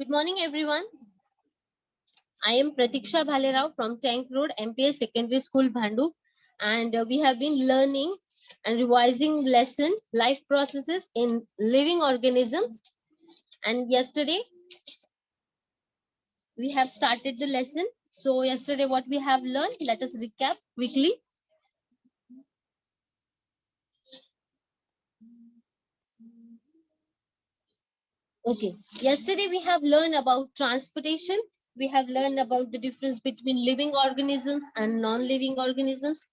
Good morning, everyone. I am Pratiksha from Tank Road, MPS Secondary School, Bhandu, and we have been learning and revising lesson life processes in living organisms. And yesterday we have started the lesson. So yesterday what we have learned, let us recap quickly. Okay, yesterday we have learned about transportation. We have learned about the difference between living organisms and non-living organisms.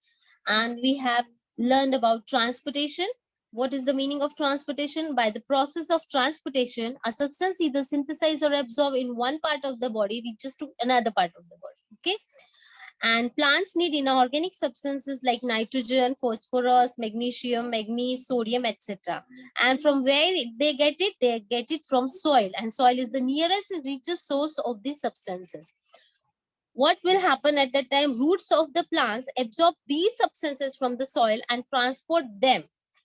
And we have learned about transportation. What is the meaning of transportation? By the process of transportation, a substance either synthesized or absorbed in one part of the body reaches to another part of the body. Okay. And plants need inorganic substances like nitrogen, phosphorus, magnesium, manganese, sodium, etc. And from where they get it from soil. And soil is the nearest and richest source of these substances. What will happen at that time? Roots of the plants absorb these substances from the soil and transport them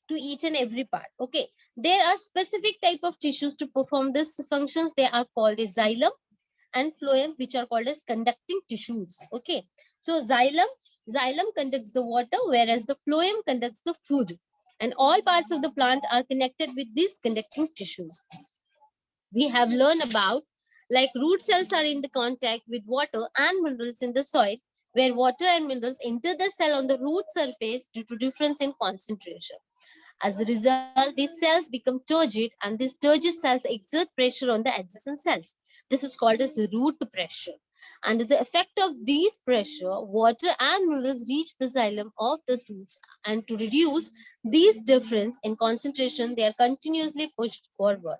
to each and every part. Okay. There are specific type of tissues to perform these functions. They are called as xylem and phloem, which are called as conducting tissues. Okay, so xylem conducts the water, whereas the phloem conducts the food, and all parts of the plant are connected with these conducting tissues. We have learned about like root cells are in the contact with water and minerals in the soil, where water and minerals enter the cell on the root surface due to difference in concentration. As a result, these cells become turgid, and these turgid cells exert pressure on the adjacent cells. This is called as root pressure. Under the effect of these pressure, water and minerals reach the xylem of the roots, and to reduce these difference in concentration, they are continuously pushed forward.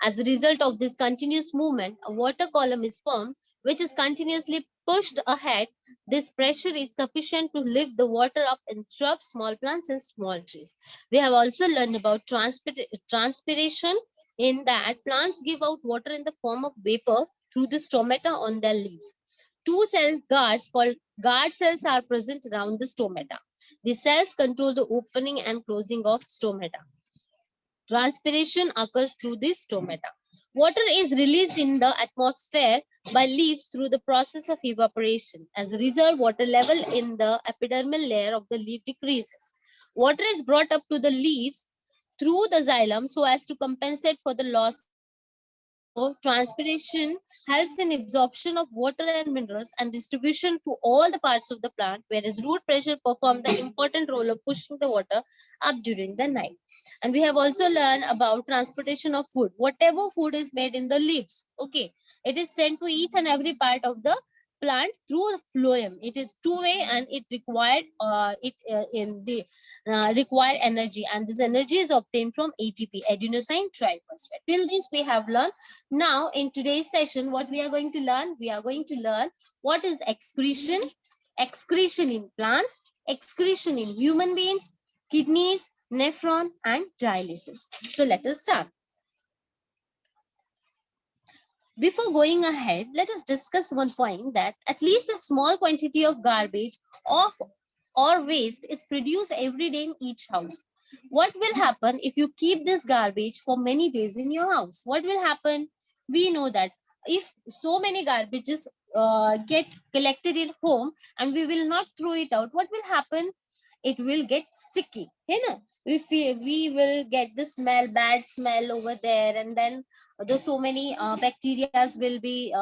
As a result of this continuous movement, a water column is formed, which is continuously pushed ahead. This pressure is sufficient to lift the water up in shrubs, small plants, and small trees. We have also learned about transpiration, in that plants give out water in the form of vapor through the stomata on their leaves. Two cell guards called guard cells are present around the stomata. The cells control the opening and closing of stomata. Transpiration occurs through this stomata. Water is released in the atmosphere by leaves through the process of evaporation. As a result, water level in the epidermal layer of the leaf decreases. Water is brought up to the leaves through the xylem so as to compensate for the loss of water. So transpiration helps in absorption of water and minerals and distribution to all the parts of the plant, whereas root pressure performs the important role of pushing the water up during the night. And we have also learned about transportation of food. Whatever food is made in the leaves, okay, it is sent to each and every part of the plant through phloem. It is two-way and it required require energy, and this energy is obtained from ATP, adenosine triphosphate. Till this we have learned. Now in today's session, what we are going to learn? We are going to learn what is excretion, excretion in plants, excretion in human beings, kidneys, nephron, and dialysis. So let us start. Before going ahead, let us discuss one point, that at least a small quantity of garbage or waste is produced every day in each house. What will happen if you keep this garbage for many days in your house? What will happen? We know that if so many garbages get collected in home and we will not throw it out, what will happen? It will get sticky. You know, we will get the bad smell over there, and then the so many bacteria will be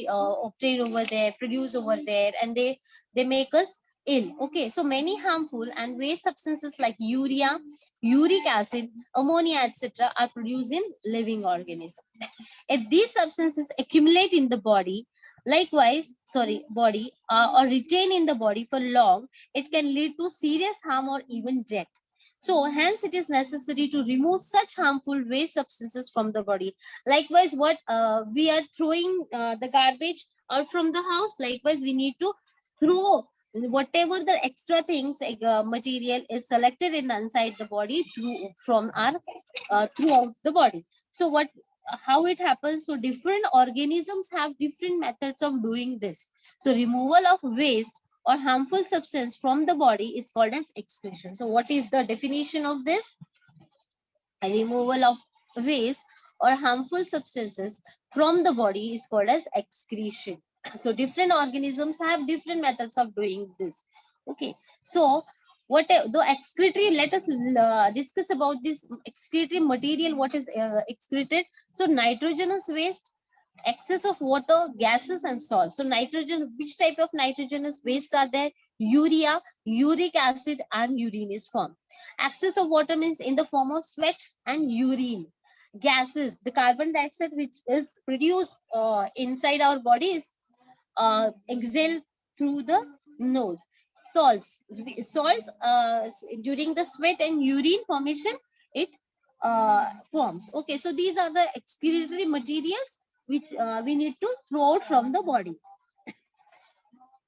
obtained over there, produced over there, and they make us ill. Okay, so many harmful and waste substances like urea, uric acid, ammonia, etc. are produced in living organisms. If these substances accumulate in the body, or retain in the body for long, it can lead to serious harm or even death. So hence it is necessary to remove such harmful waste substances from the body. Likewise, what we are throwing the garbage out from the house, likewise we need to throw whatever the extra things like material is selected in inside the body throughout the body. So how it happens? So different organisms have different methods of doing this. So removal of waste or harmful substance from the body is called as excretion. So what is the definition of this? A removal of waste or harmful substances from the body is called as excretion. So different organisms have different methods of doing this. Okay, so what the excretory, let us discuss about this excretory material. What is excreted? So nitrogenous waste, excess of water, gases and salts. So nitrogen, which type of nitrogenous waste are there? Urea, uric acid and urine is formed. Excess of water means in the form of sweat and urine. Gases, the carbon dioxide which is produced inside our body is exhale through the nose. Salts during the sweat and urine formation, it forms. Okay, so these are the excretory materials which we need to throw out from the body.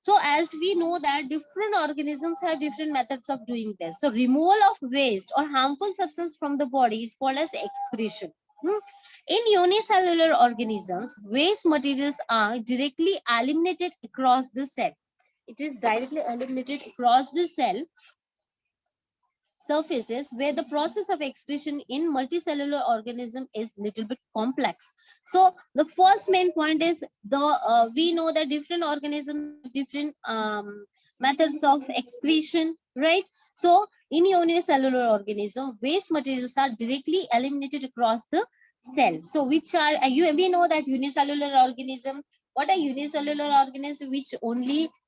So as we know that different organisms have different methods of doing this. So removal of waste or harmful substance from the body is called as excretion. In unicellular organisms, waste materials are directly eliminated across the cell. It is directly eliminated across the cell surfaces, where the process of excretion in multicellular organism is little bit complex. So the first main point is we know that different organisms have different methods of excretion, right? So in unicellular organism, waste materials are directly eliminated across the cell. So which are we know that unicellular organism, what are unicellular organism?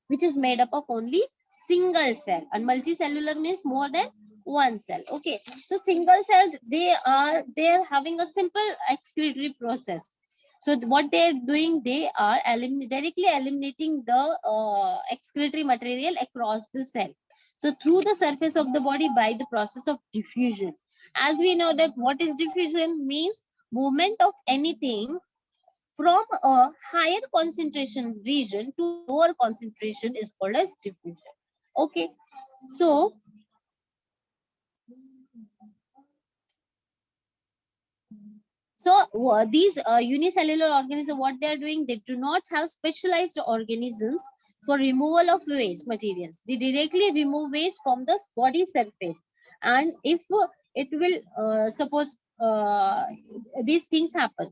Which is made up of only single cell, and multicellular means more than one cell. Okay, so single cell, they are having a simple excretory process. So what they are doing, they are directly eliminating the excretory material across the cell, so through the surface of the body by the process of diffusion. As we know that what is diffusion means, movement of anything from a higher concentration region to lower concentration is called as diffusion. Okay, so these unicellular organisms, what they are doing, they do not have specialized organisms for removal of waste materials. They directly remove waste from the body surface. And if it will, suppose these things happen.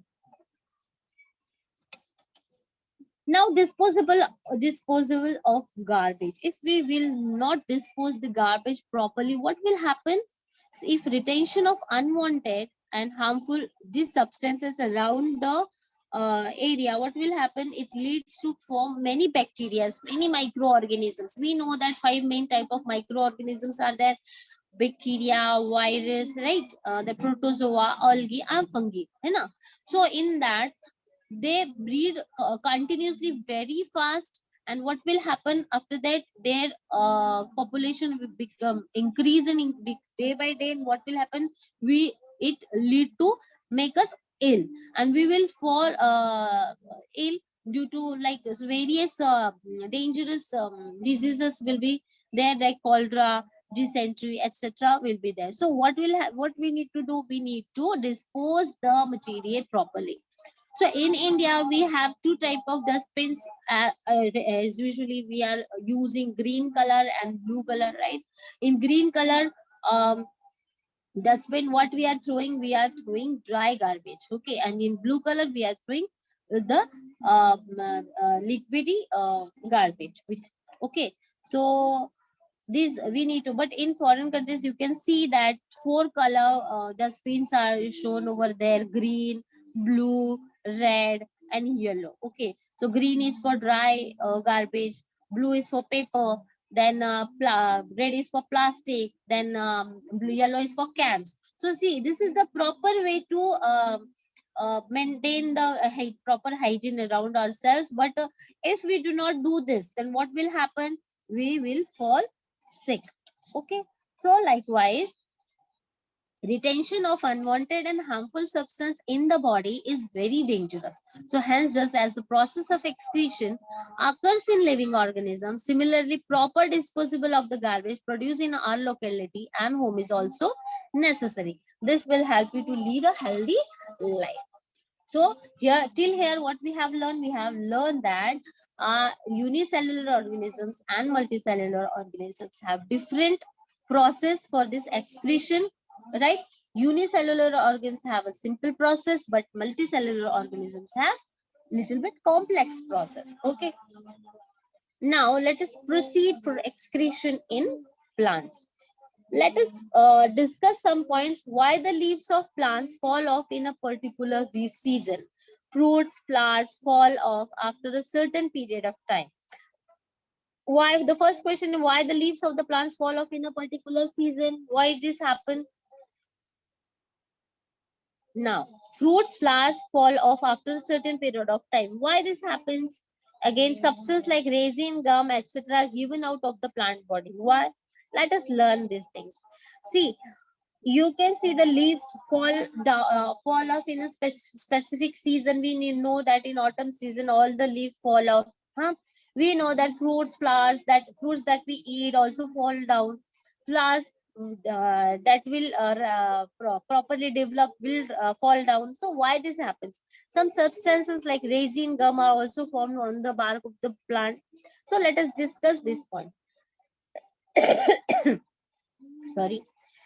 Now, disposable of garbage. If we will not dispose the garbage properly, what will happen? If retention of unwanted and harmful these substances around the area, what will happen? It leads to form many bacteria, many microorganisms. We know that 5 main type of microorganisms are there: bacteria, virus, right? The protozoa, algae, and fungi. You know? So in that, they breed continuously very fast, and what will happen after that? Their population will become increasing day by day, and what will happen? It lead to make us ill, and we will fall ill due to like various dangerous diseases will be there, like cholera, dysentery, etc. will be there. So what we need to do? We need to dispose the material properly. So in India, we have two type of dustbins. As usually we are using green color and blue color, right? In green color dustbin, what we are throwing dry garbage. Okay, and in blue color, we are throwing the liquidy garbage. Which okay, so this we need to, but in foreign countries you can see that 4 color dustbins are shown over there: green, blue, red and yellow. Okay, so green is for dry garbage, blue is for paper, then red is for plastic, then yellow is for cans. So see, this is the proper way to maintain the proper hygiene around ourselves. But if we do not do this, then what will happen? We will fall sick. Okay, so likewise, retention of unwanted and harmful substance in the body is very dangerous. So hence, just as the process of excretion occurs in living organisms, similarly proper disposal of the garbage produced in our locality and home is also necessary. This will help you to lead a healthy life. So here, till here, what we have learned? We have learned that unicellular organisms and multicellular organisms have different process for this excretion, right? Unicellular organs have a simple process, but multicellular organisms have little bit complex process. Okay. Now let us proceed for excretion in plants. Let us discuss some points why the leaves of plants fall off in a particular season. Fruits, flowers fall off after a certain period of time. Why? The first question, why the leaves of the plants fall off in a particular season? Why this happen? Now, fruits, flowers fall off after a certain period of time. Why this happens? Again, substance like resin, gum, etc. are given out of the plant body. Why? Let us learn these things. See, you can see the leaves fall down, fall off in a specific season. We know that in autumn season all the leaves fall off. Huh? We know that fruits, flowers, that fruits that we eat also fall down. Flowers that will properly develop will fall down. So why this happens? Some substances like resin, gum are also formed on the bark of the plant. So let us discuss this point. Sorry.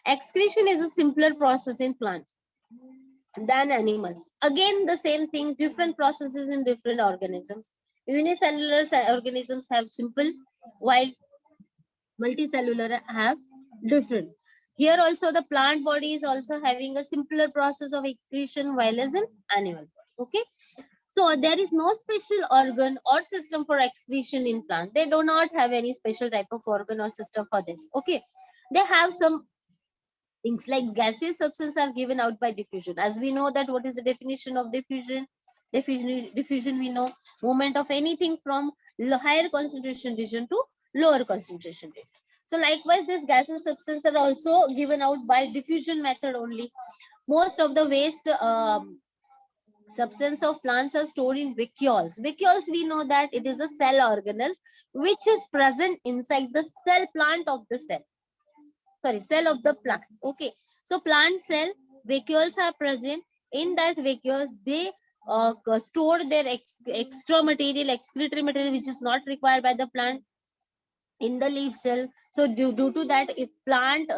Excretion is a simpler process in plants than animals. Again, the same thing, different processes in different organisms. Unicellular organisms have simple, while multicellular have different. Here also the plant body is also having a simpler process of excretion, while as an animal body. Okay. So there is no special organ or system for excretion in plants. They do not have any special type of organ or system for this. Okay. They have some things like gaseous substances are given out by diffusion. As we know that what is the definition of diffusion? Diffusion, we know, movement of anything from higher concentration region to lower concentration region. So likewise, these gaseous substances are also given out by diffusion method only. Most of the waste substance of plants are stored in vacuoles. Vacuoles, we know that it is a cell organelle which is present inside the cell plant of the cell. Sorry, cell of the plant. Okay. So plant cell vacuoles are present. In that vacuoles, they store their extra material, excretory material, which is not required by the plant in the leaf cell. So due to that, if plant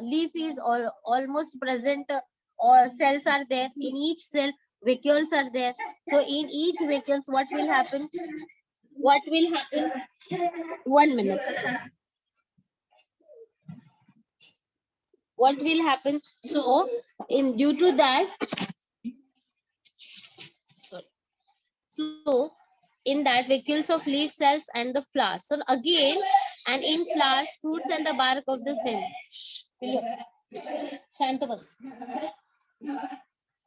leaf is almost present, or cells are there in each cell, vacuoles are there. So in each vacuoles, what will happen? What will happen? 1 minute. What will happen? So in due to that, sorry. So in that, vacuoles of leaf cells and the flowers. So again, and in flowers, fruits and the bark of the cell. Shantabas.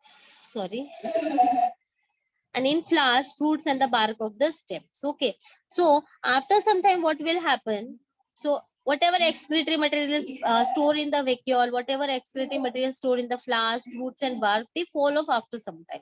Sorry. And in flowers, fruits and the bark of the stems. Okay. So after some time, what will happen? So whatever excretory material is stored in the vacuole, whatever excretory material stored in the flowers, fruits and bark, they fall off after some time.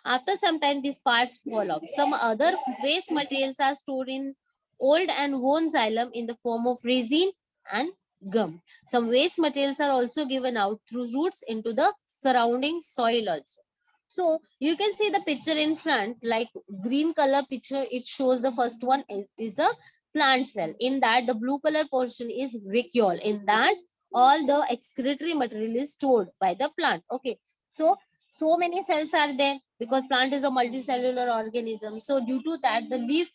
After some time, these parts fall off. Some other waste materials are stored in old and worn xylem in the form of resin and gum. Some waste materials are also given out through roots into the surrounding soil also. So you can see the picture in front, like green color picture, it shows the first one is a plant cell. In that, the blue color portion is vacuole. In that, all the excretory material is stored by the plant. Okay. So many cells are there because plant is a multicellular organism. So due to that, the leaf,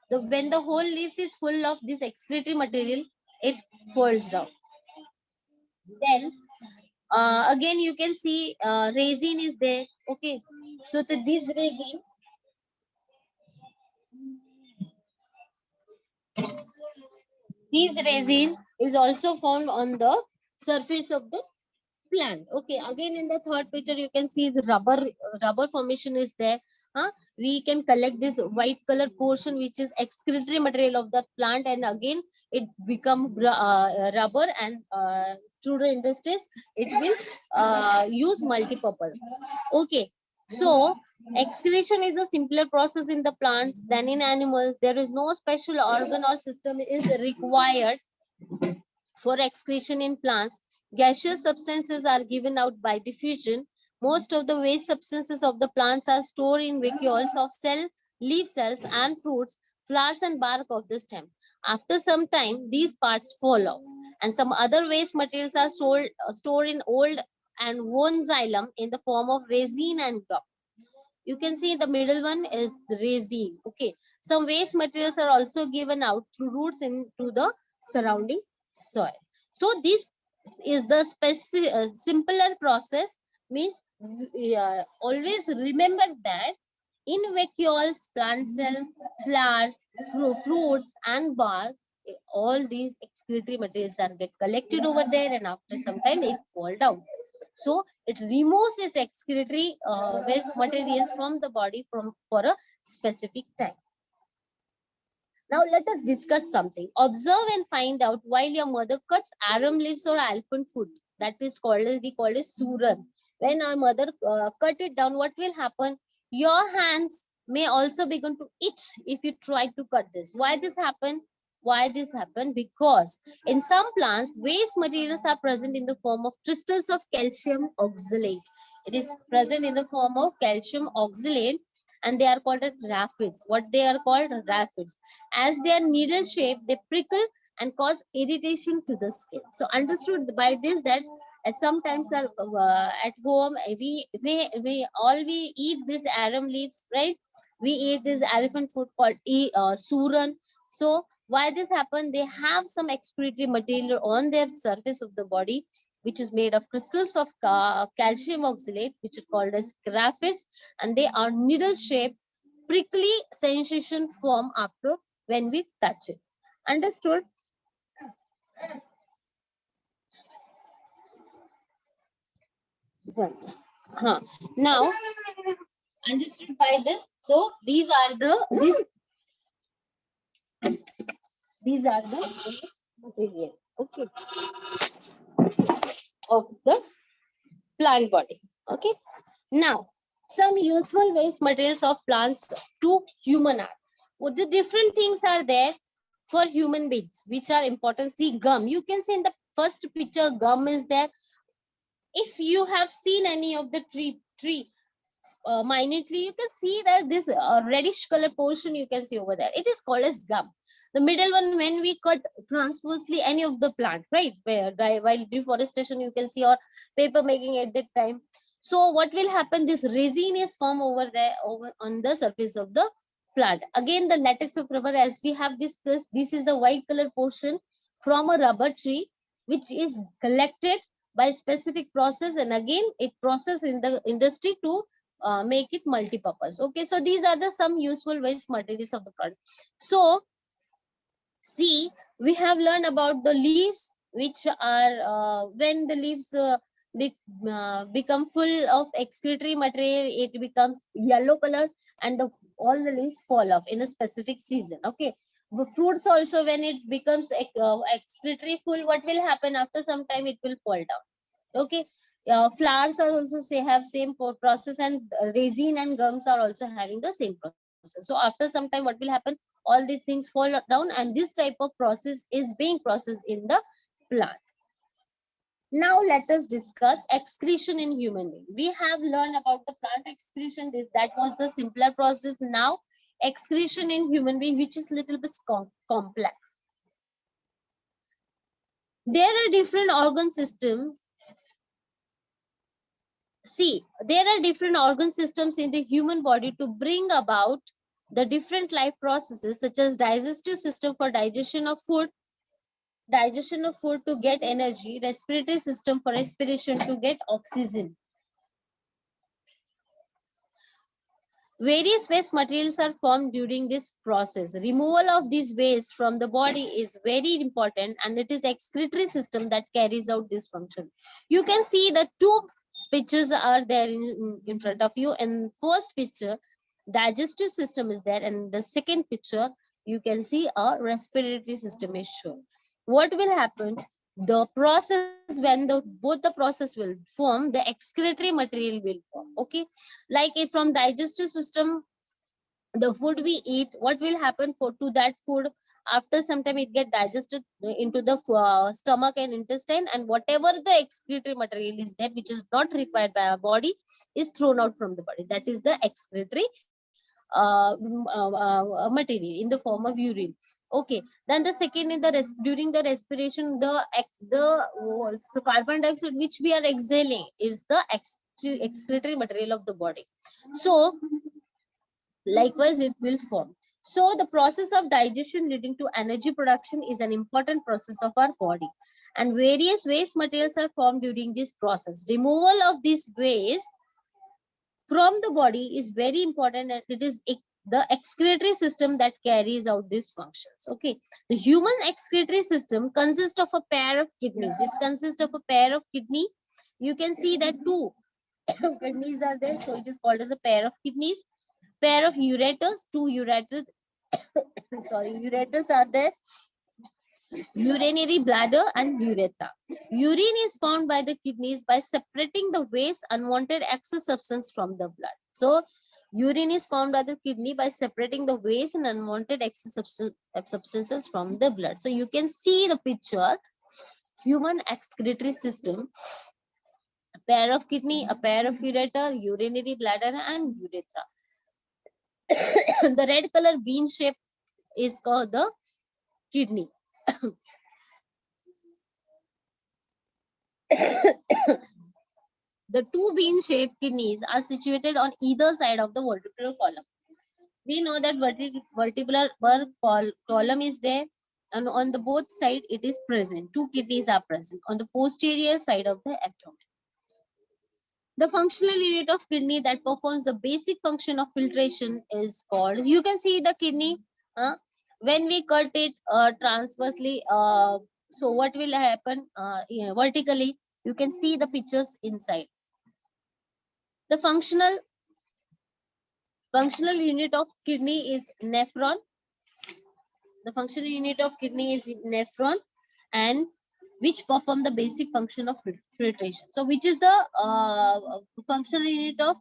when the whole leaf is full of this excretory material, it falls down. Then again, you can see resin is there. Okay. So this resin is also found on the surface of the plant. Okay. Again, in the third picture, you can see the rubber formation is there. We can collect this white color portion, which is excretory material of the plant, and again it become rubber, and through the industries it will use multi-purpose. Okay. So excretion is a simpler process in the plants than in animals. There is no special organ or system is required for excretion in plants. Gaseous substances are given out by diffusion. Most of the waste substances of the plants are stored in vacuoles of cell, leaf cells and fruits, flowers and bark of the stem. After some time, these parts fall off, and some other waste materials are stored in old and von xylem in the form of resin and gum. You can see the middle one is the resin. Okay. Some waste materials are also given out through roots into the surrounding soil. So this is the simpler process. Means always remember that in vacuoles, plant cell, flowers, fruits, and bark, all these excretory materials are get collected over there, and after some time it fall down. So it removes its excretory waste materials from the body for a specific time. Now let us discuss something. Observe and find out while your mother cuts arum leaves or elephant food. That is called as, we call it suran. When our mother cut it down, what will happen? Your hands may also begin to itch if you try to cut this. Why this happen? Why this happen? Because in some plants, waste materials are present in the form of crystals of calcium oxalate. It is present in the form of calcium oxalate, and they are called as raphids. What they are called? Raphids. As they are needle shaped, they prickle and cause irritation to the skin. So understood by this that sometimes at home we eat these arum leaves, right? We eat this elephant food called suran. So why this happen? They have some excretory material on their surface of the body, which is made of crystals of calcium oxalate, which are called as graphites, and they are needle shaped. Prickly sensation form after when we touch it. Understood? Huh. Now, understood by this. So these are the waste material. Okay. Of the plant body. Okay. Now, some useful waste materials of plants to human art. What the different things are there for human beings, which are important? See, gum. You can see in the first picture, gum is there. If you have seen any of the tree minutely, you can see that this reddish color portion you can see over there. It is called as gum. The middle one, when we cut transversely any of the plant, right? While deforestation, you can see, or paper making at that time. So what will happen? This resin is formed over there, over on the surface of the plant. Again, the latex of rubber, as we have discussed, this is the white color portion from a rubber tree, which is collected by specific process, and again it processed in the industry to make it multi-purpose. Okay, so these are the some useful waste materials of the plant. So see, we have learned about the leaves, which are when the leaves become full of excretory material, it becomes yellow color, and all the leaves fall off in a specific season. Okay, the fruits also, when it becomes excretory full, what will happen? After some time it will fall down. Okay, flowers are also have same process, and resin and gums are also having the same process. So after some time, what will happen? All these things fall down, and this type of process is being processed in the plant. Now let us discuss excretion in human being. We have learned about the plant excretion. That was the simpler process. Now excretion in human being, which is little bit complex. There are different organ systems. See, there are different organ systems in the human body to bring about the different life processes, such as digestive system for digestion of food to get energy, respiratory system for respiration to get oxygen. Various waste materials are formed during this process. Removal of these waste from the body is very important, and it is excretory system that carries out this function. You can see the two pictures are there in front of you. And first picture, digestive system is there, and the second picture, you can see a respiratory system is shown. What will happen? The process, when both the process will form, the excretory material will form. Okay, like if from digestive system, the food we eat, what will happen to that food? After some time it get digested into the stomach and intestine, and whatever the excretory material is there, which is not required by our body, is thrown out from the body. That is the excretory material in the form of urine. Okay, then the second in the during the respiration, the carbon dioxide which we are exhaling is the excretory material of the body. So likewise it will form. So the process of digestion leading to energy production is an important process of our body, and various waste materials are formed during this process. Removal of this waste from the body is very important, and it is the excretory system that carries out these functions. Okay, the human excretory system consists of a pair of kidneys. It consists of a pair of kidney. You can see that two kidneys are there, so it is called as a pair of kidneys. Pair of ureters, two ureters, sorry, ureters are there. Urinary bladder and urethra. Urine is formed by the kidneys by separating the waste unwanted excess substance from the blood. So urine is formed by the kidney by separating the waste and unwanted excess substances from the blood. So you can see the picture, human excretory system, a pair of kidney, a pair of ureter, urinary bladder and urethra. The red color bean shape is called the kidney. The two bean-shaped kidneys are situated on either side of the vertebral column. We know that vertebral column is there, and on the both side it is present. Two kidneys are present on the posterior side of the abdomen. The functional unit of kidney that performs the basic function of filtration is called. You can see the kidney when we cut it transversely. So what will happen vertically? You can see the pictures inside. The functional unit of kidney is nephron. The functional unit of kidney is nephron, and which perform the basic function of filtration. So which is the functional unit of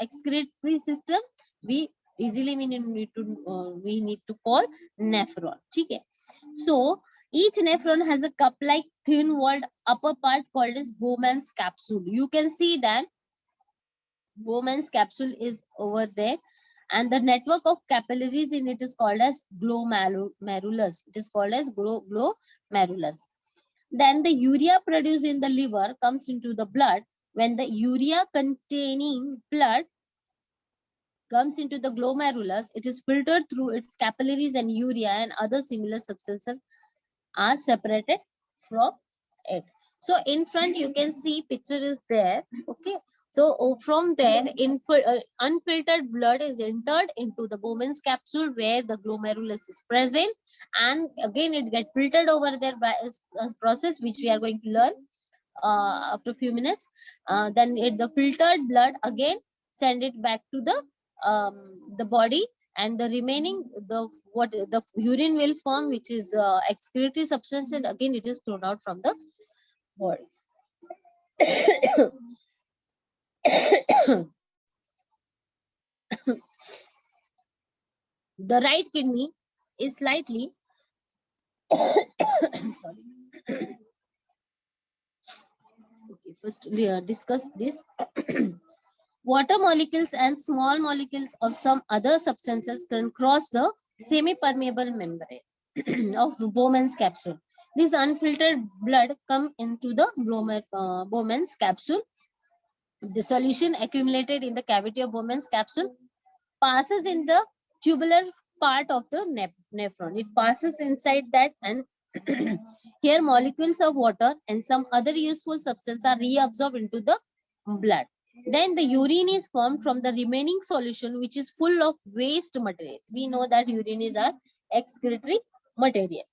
excretory system? We easily we need to call nephron. Okay. So each nephron has a cup-like thin-walled upper part called as Bowman's capsule. You can see that Bowman's capsule is over there, and the network of capillaries in it is called as glomerulus. It is called as glomerulus. Then the urea produced in the liver comes into the blood. When the urea containing blood comes into the glomerulus, it is filtered through its capillaries, and urea and other similar substances are separated from it. So in front you can see picture is there. Okay, so from there unfiltered blood is entered into the Bowman's capsule where the glomerulus is present, and again it gets filtered over there by a process which we are going to learn after a few minutes. Then the filtered blood again send it back to the body, and the remaining the urine will form, which is excretory substance, and again it is thrown out from the body. The right kidney is slightly sorry. Okay, first discuss this. Water molecules and small molecules of some other substances can cross the semi-permeable membrane of Bowman's capsule. This unfiltered blood come into the Bowman's capsule. The solution accumulated in the cavity of Bowman's capsule passes in the tubular part of the nephron. It passes inside that, and here molecules of water and some other useful substance are reabsorbed into the blood. Then the urine is formed from the remaining solution, which is full of waste material. We know that urine is our excretory material.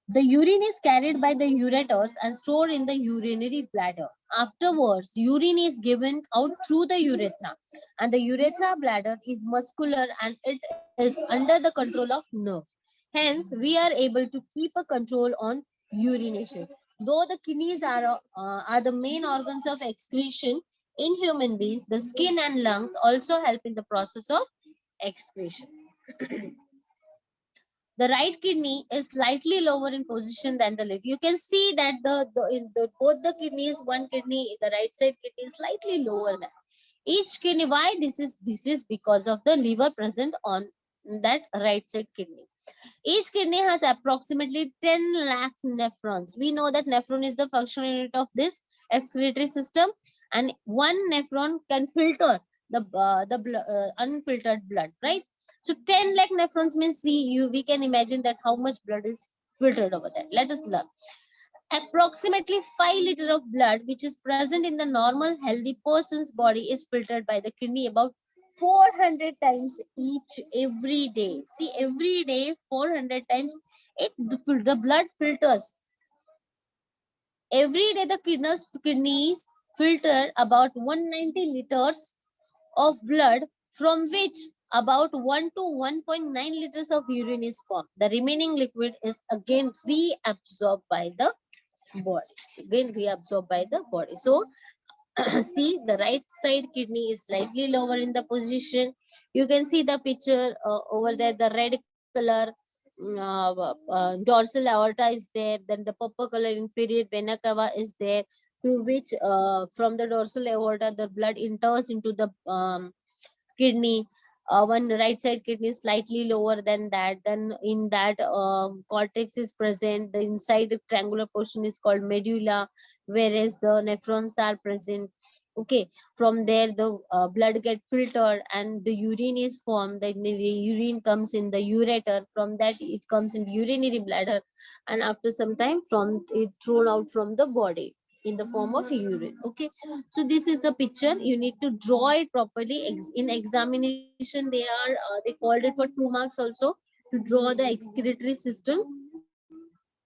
The urine is carried by the ureters and stored in the urinary bladder. Afterwards, urine is given out through the urethra, and the urethra bladder is muscular and it is under the control of nerve. Hence, we are able to keep a control on urination. Though the kidneys are the main organs of excretion in human beings, the skin and lungs also help in the process of excretion. The right kidney is slightly lower in position than the left. You can see that both the kidneys, one kidney, the right side kidney is slightly lower than. Each kidney, why this is because of the liver present on that right side kidney. Each kidney has approximately 10 lakh nephrons. We know that nephron is the functional unit of this excretory system, and one nephron can filter the unfiltered blood, right? So 10 lakh nephrons means, see, we can imagine that how much blood is filtered over there. Let us learn. Approximately 5 liters of blood, which is present in the normal healthy person's body, is filtered by the kidney about 400 times each every day. See, every day 400 times the blood filters. Every day the kidneys filter about 190 liters of blood, from which about 1 to 1.9 liters of urine is formed. The remaining liquid is again reabsorbed by the body. Again reabsorbed by the body. So see, the right side kidney is slightly lower in the position. You can see the picture over there, the red color dorsal aorta is there, then the purple color inferior vena cava is there, through which from the dorsal aorta the blood enters into the kidney. One right side kidney is slightly lower than that. Then in that cortex is present. The inside triangular portion is called medulla, whereas the nephrons are present. Okay, from there the blood get filtered and the urine is formed. The urine comes in the ureter. From that it comes in urinary bladder, and after some time from it thrown out from the body in the form of urine. Okay, so this is the picture. You need to draw it properly. In examination they called it for 2 marks also, to draw the excretory system.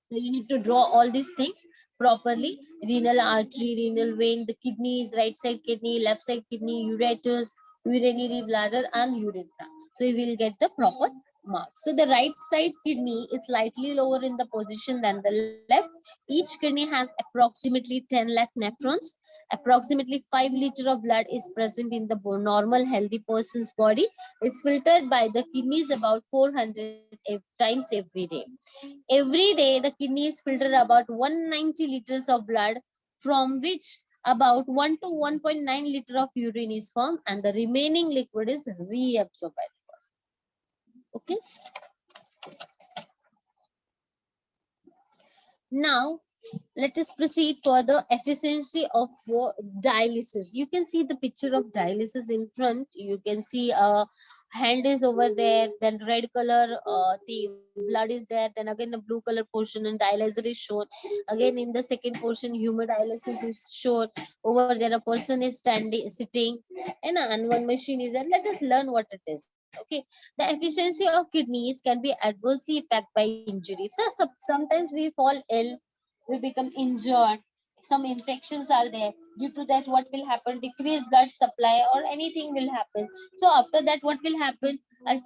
So you need to draw all these things properly: renal artery, renal vein, the kidneys, right side kidney, left side kidney, ureters, urinary bladder, and urethra. So you will get the proper marks. So the right side kidney is slightly lower in the position than the left. Each kidney has approximately 10 lakh nephrons. Approximately 5 liters of blood is present in the normal healthy person's body, is filtered by the kidneys about 400 times every day. Every day the kidneys filter about 190 liters of blood, from which about 1 to 1.9 liter of urine is formed, and the remaining liquid is reabsorbed by the body. Okay, now let us proceed for the efficiency of dialysis. You can see the picture of dialysis in front. You can see a hand is over there, then red color the blood is there, then again the blue color portion and dialyzer is shown. Again in the second portion hemodialysis is shown. Over there a person is standing sitting, and one machine is there. Let us learn what it is. Okay, the efficiency of kidneys can be adversely affected by injury. So sometimes we fall ill, we become injured, some infections are there. Due to that, what will happen? Decreased blood supply or anything will happen. So after that, what will happen? A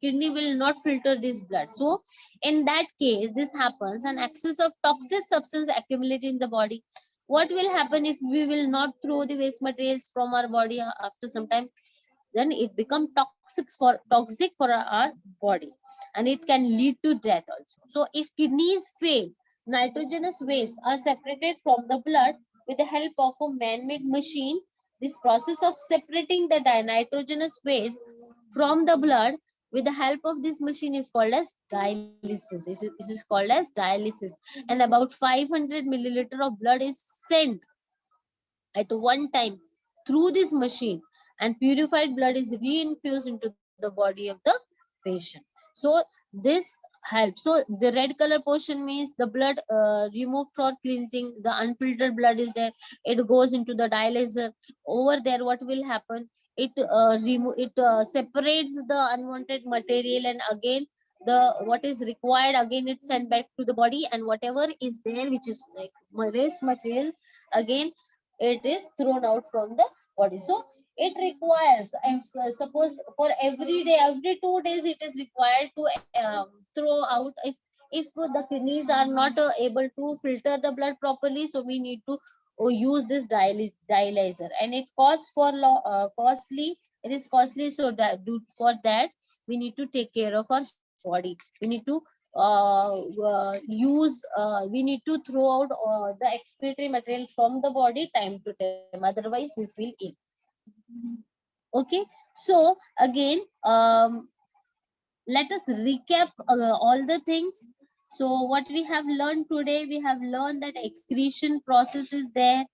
kidney will not filter this blood. So in that case, this happens, and excess of toxic substance accumulate in the body. What will happen if we will not throw the waste materials from our body after some time? Then it becomes toxic for our body, and it can lead to death also. So if kidneys fail, nitrogenous waste are separated from the blood with the help of a man-made machine. This process of separating the nitrogenous waste from the blood with the help of this machine is called as dialysis. It is called as dialysis. And about 500 milliliter of blood is sent at one time through this machine, and purified blood is reinfused into the body of the patient. So this helps. So the red color portion means the blood removed for cleansing. The unfiltered blood is there, it goes into the dialyzer. Over there what will happen? It separates the unwanted material, and again the what is required, again it's sent back to the body, and whatever is there which is like waste material, again it is thrown out from the body. So it requires, suppose for every day, every 2 days it is required to throw out. If the kidneys are not able to filter the blood properly, so we need to use this dialyzer, and it costs costly. It is costly, so that for that we need to take care of our body. We need to we need to throw out the excretory material from the body time to time, otherwise we feel ill. Okay, so again, let us recap all the things. So what we have learned today, we have learned that excretion process is there.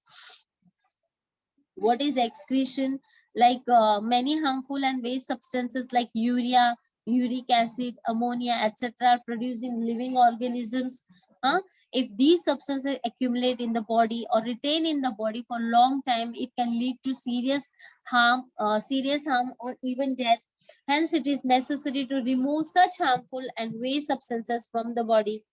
What is excretion? Like many harmful and waste substances like urea, uric acid, ammonia, etc. are produced in living organisms. Huh? If these substances accumulate in the body or retain in the body for a long time, it can lead to serious harm or even death. Hence, it is necessary to remove such harmful and waste substances from the body.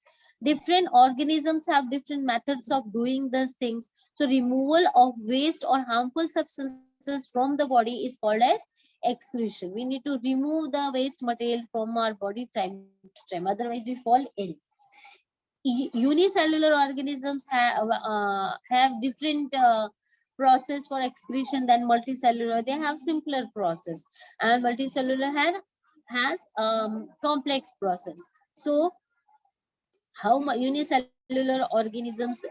Different organisms have different methods of doing these things. So removal of waste or harmful substances from the body is called as excretion. We need to remove the waste material from our body time to time, otherwise we fall ill. Unicellular organisms have different process for excretion than multicellular. They have simpler process, and multicellular has complex process. So how unicellular organisms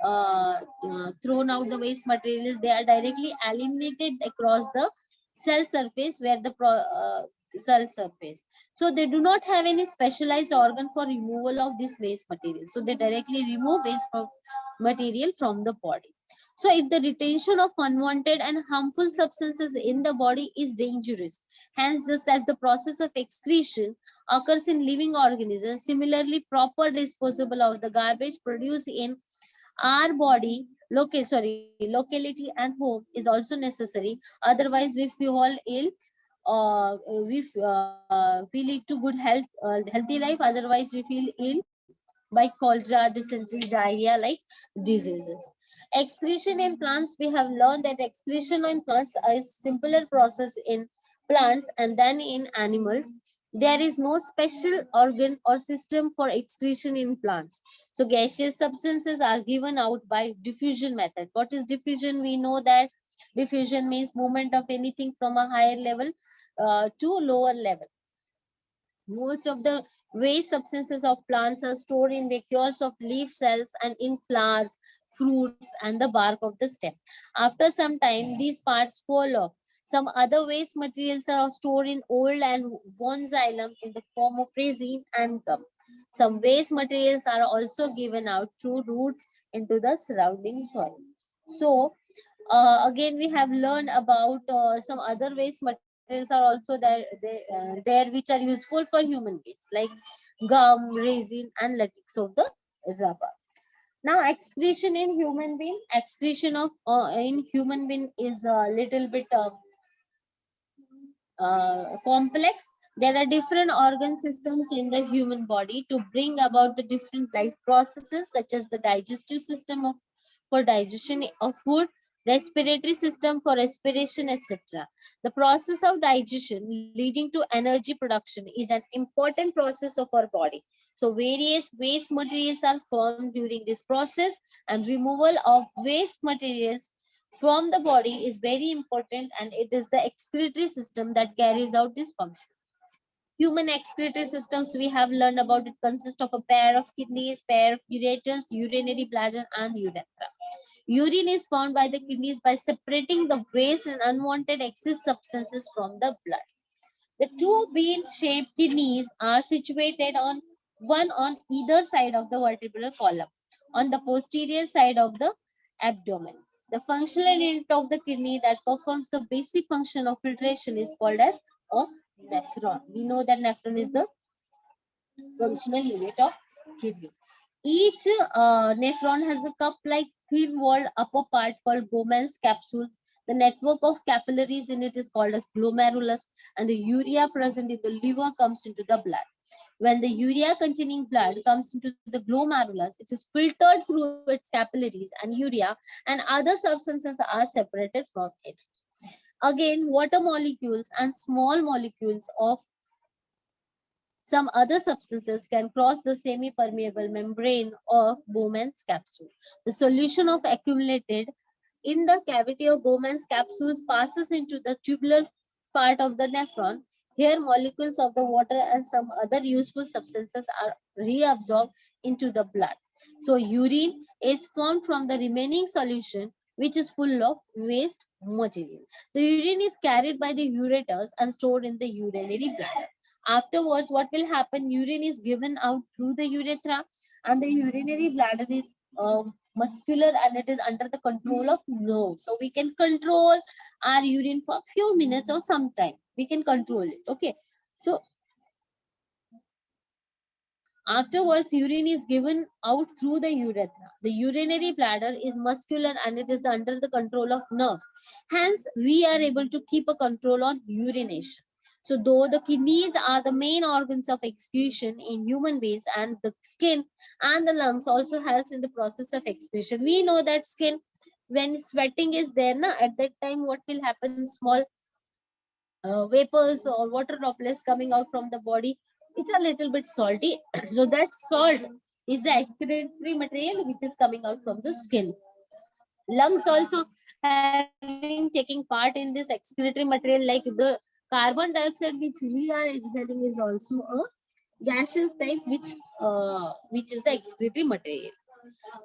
thrown out the waste materials, they are directly eliminated across the cell surface where the cell surface. So they do not have any specialized organ for removal of this waste material, so they directly remove waste from material from the body. So if the retention of unwanted and harmful substances in the body is dangerous, hence just as the process of excretion occurs in living organisms, similarly proper disposal of the garbage produced in our body, locality and home is also necessary. Otherwise, we fall ill. We lead to good healthy life. Otherwise, we feel ill by cholera, dysentery, diarrhea, like diseases. Excretion in plants, we have learned that excretion in plants is simpler process in plants and then in animals. There is no special organ or system for excretion in plants. So gaseous substances are given out by diffusion method. What is diffusion? We know that diffusion means movement of anything from a higher level to lower level. Most of the waste substances of plants are stored in vacuoles of leaf cells and in flowers, fruits, and the bark of the stem. After some time, these parts fall off. Some other waste materials are stored in old and worn xylem in the form of resin and gum. Some waste materials are also given out through roots into the surrounding soil. So, again, we have learned about some other waste materials are also there which are useful for human beings, like gum, resin, and latex of the rubber. Now, excretion in human being, excretion of in human being is a little bit complex. There are different organ systems in the human body to bring about the different life processes, such as the digestive system for digestion of food, respiratory system for respiration, etc. The process of digestion leading to energy production is an important process of our body. So various waste materials are formed during this process, and removal of waste materials from the body is very important, and it is the excretory system that carries out this function. Human excretory systems, we have learned about, it consists of a pair of kidneys, pair of ureters, urinary bladder, and urethra. Urine is found by the kidneys by separating the waste and unwanted excess substances from the blood. The two bean-shaped kidneys are situated on one on either side of the vertebral column, on the posterior side of the abdomen. The functional unit of the kidney that performs the basic function of filtration is called as a nephron. We know that nephron is the functional unit of kidney. Each nephron has a cup-like thin-walled upper part called Bowman's capsules. The network of capillaries in it is called as glomerulus, and the urea present in the liver comes into the blood. When the urea containing blood comes into the glomerulus, it is filtered through its capillaries, and urea and other substances are separated from it. Again, water molecules and small molecules of some other substances can cross the semi-permeable membrane of Bowman's capsule. The solution of accumulated in the cavity of Bowman's capsules passes into the tubular part of the nephron. Here, molecules of the water and some other useful substances are reabsorbed into the blood. So, urine is formed from the remaining solution, which is full of waste material. The urine is carried by the ureters and stored in the urinary bladder. Afterwards, what will happen? Urine is given out through the urethra, and the urinary bladder is muscular and it is under the control of nerve. So we can control our urine for a few minutes or some time. We can control it. Okay. So afterwards, urine is given out through the urethra. The urinary bladder is muscular and it is under the control of nerves. Hence, we are able to keep a control on urination. So, though the kidneys are the main organs of excretion in human beings, and the skin and the lungs also helps in the process of excretion. We know that skin, when sweating is there, at that time, what will happen? Small vapors or water droplets coming out from the body, it's a little bit salty. So that salt is the excretory material which is coming out from the skin. Lungs also having taking part in this excretory material, like the carbon dioxide which we are exhaling is also a gaseous type, which is the excretory material.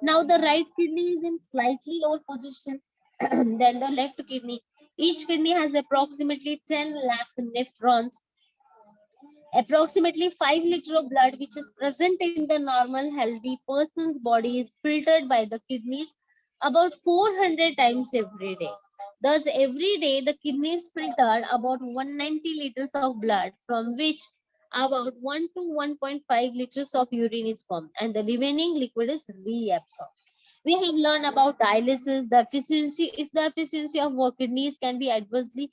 Now the right kidney is in slightly lower position than the left kidney. Each kidney has approximately 10 lakh nephrons. Approximately 5 liters of blood which is present in the normal healthy person's body is filtered by the kidneys about 400 times every day. Thus, every day the kidneys filter about 190 liters of blood, from which about 1 to 1.5 liters of urine is formed, and the remaining liquid is reabsorbed. We have learned about dialysis, the efficiency. If the efficiency of our kidneys can be adversely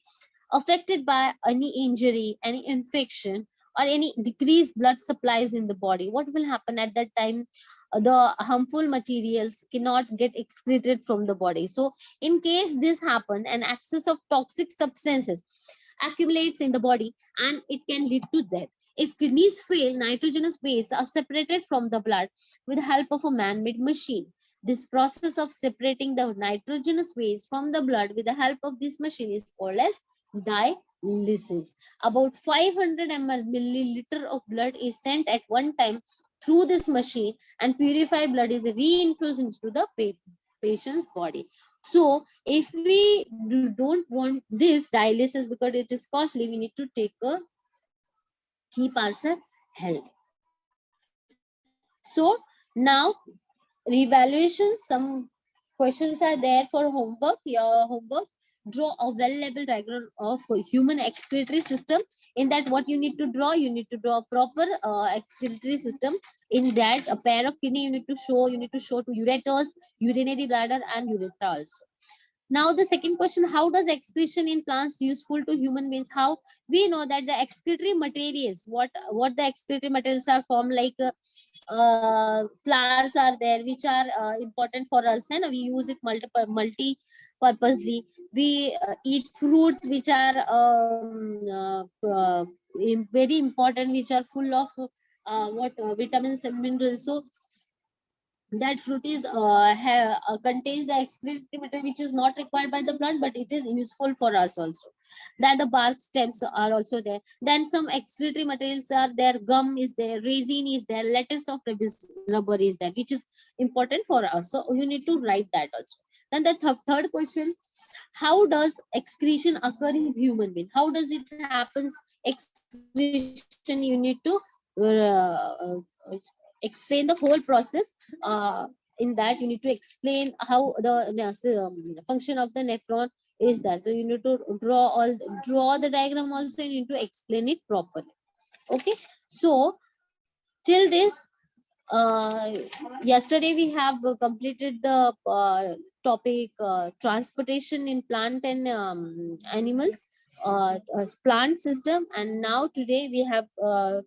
affected by any injury, any infection, or any decreased blood supplies in the body, what will happen at that time? The harmful materials cannot get excreted from the body. So in case this happen, an excess of toxic substances accumulates in the body and it can lead to death. If kidneys fail, nitrogenous wastes are separated from the blood with the help of a man-made machine. This process of separating the nitrogenous waste from the blood with the help of this machine is called as dialysis. About 500 milliliter of blood is sent at one time through this machine, and purified blood is reinfused into the patient's body. So if we don't want this dialysis because it is costly, we need to keep ourselves healthy. So now revaluation, some questions are there for homework. Your homework: draw a well-labeled diagram of a human excretory system. In that, what you need to draw? You need to draw a proper excretory system. In that, a pair of kidney you need to show. You need to show to ureters, urinary bladder, and urethra also. Now the second question: how does excretion in plants useful to human beings? How we know that the excretory materials, what the excretory materials are formed, like flowers are there which are important for us, and we use it multi purposely. We eat fruits which are very important, which are full of vitamins and minerals. So that fruit is contains the excretory matter which is not required by the plant, but it is useful for us also. Then the bark stems are also there. Then some excretory materials are there: gum is there, resin is there, latex of rubber is there, which is important for us. So you need to write that also. Then the third question: how does excretion occur in human being? How does it happens? Excretion, you need to explain the whole process. In that, you need to explain how the function of the nephron is that. So you need to draw the diagram also. You need to explain it properly. Okay. So till this, yesterday we have completed the topic transportation in plant and animals, plant system, and now today we have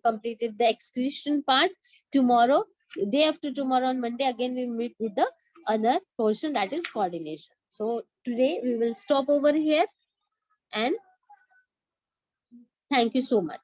completed the excretion part. Tomorrow, day after tomorrow, on Monday, again we meet with the other portion, that is coordination. So today we will stop over here, and thank you so much.